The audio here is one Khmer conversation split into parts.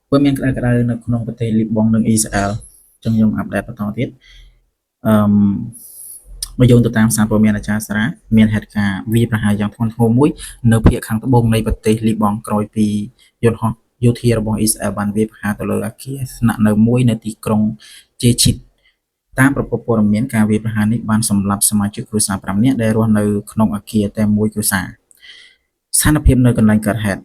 ព្រោះមានក្តៅក្តៅនៅក្នុងប្រទេសលីបង់និងអ៊ីស្រាអែលចឹងខ្ញុំអាប់ដេតបន្តទៀតអឺបើយោងទៅតាមសារព័ត៌មានអាចារ្យសារ៉ាមានហេតុការណ៍វាយប្រហារយ៉ាងធ្ងន់ធ្ងរមួយនៅភាគខាងត្បូងនៃប្រទេសលីបង់ក្រោយពីយន្តហោះយោធារបស់អ៊ីស្រាអែលបានវាយប្រហារទៅលើអគារស្នាក់នៅមួយនៅទីក្រុងជេឈីតតាមប្រភពព័ត៌មានការវាយប្រហារនេះបានសម្លាប់សមាជិកគ្រួសារ5នាក់ដែលរស់នៅក្នុងអគារតែមួយគ្រួសារស្ថានភាពនៅកន្លែងកើតហេតុ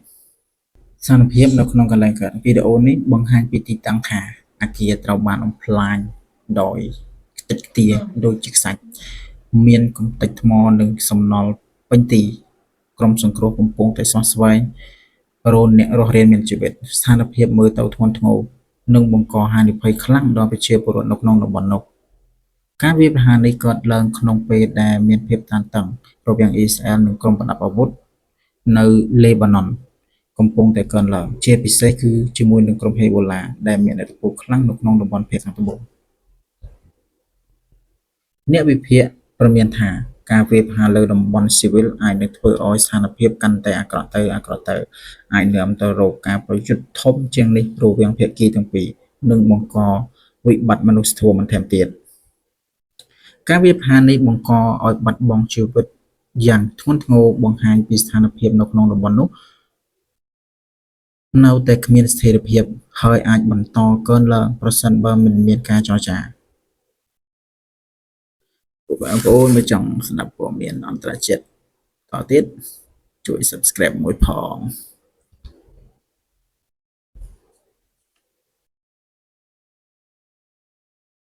ស្ថានភាពនៅក្នុងកន្លែងកើតវីដេអូនេះបង្ហាញពីទីតាំងថាអគារត្រូវបានបំផ្លាញដោយខ្ទេចខ្ទាដូចជាខ្សាច់មានកម្ទេចថ្មនិងសំណល់ពេញទីក្រុមសង្គ្រោះកំពុងតែស្វះស្វែងរកអ្នករស់រានមានជីវិតស្ថានភាពមើលទៅធ្ងន់ធ្ងរនិងបង្កហានិភ័យខ្លាំងដល់ប្រជាពលរដ្ឋនៅក្នុងតំបន់នោះការវាយប្រហារនេះកើតឡើងក្នុងពេលដែលមានភាពតានតឹងរវាងអ៊ីស្រាអែលនិងក្រុមប្រដាប់អាវុធនៅលេបាណុនកំពុងតែកើនឡើងជាពិសេសគឺជាមួយនឹងក្រុមហេបូឡាដែលមានឥទ្ធិពលខ្លាំងនៅក្នុងតំបន់ភាគខាងត្បូងអ្នកវិភាគព្រមានថាការវាយប្រហារលើតំបន់ស៊ីវិលអាចនឹងធ្វើឲ្យស្ថានភាពកាន់តែអាក្រក់ទៅអាចនាំទៅរកការប្រយុទ្ធធំជាងនេះរវាងភាគីទាំងពីរនិងបង្កវិបត្តិមនុស្សធម៌បន្ថែមទៀតការវាយប្រហារនេះបង្កឲ្យបាត់បង់ជីវិតយ៉ាងធ្ងន់ធ្ងរបង្ហាញពីស្ថានភាពនៅក្នុងតំបន់នោះនៅតែគ្មានស្ថិរភាពហើយអាចបន្តកើនឡើងប្រសិនបើមិនមានការចរចាបងប្អូនមកចង់ស្ដាប់ព័ត៌មានអន្តរជាតិតទៀតជួយ Subscribe មួយផង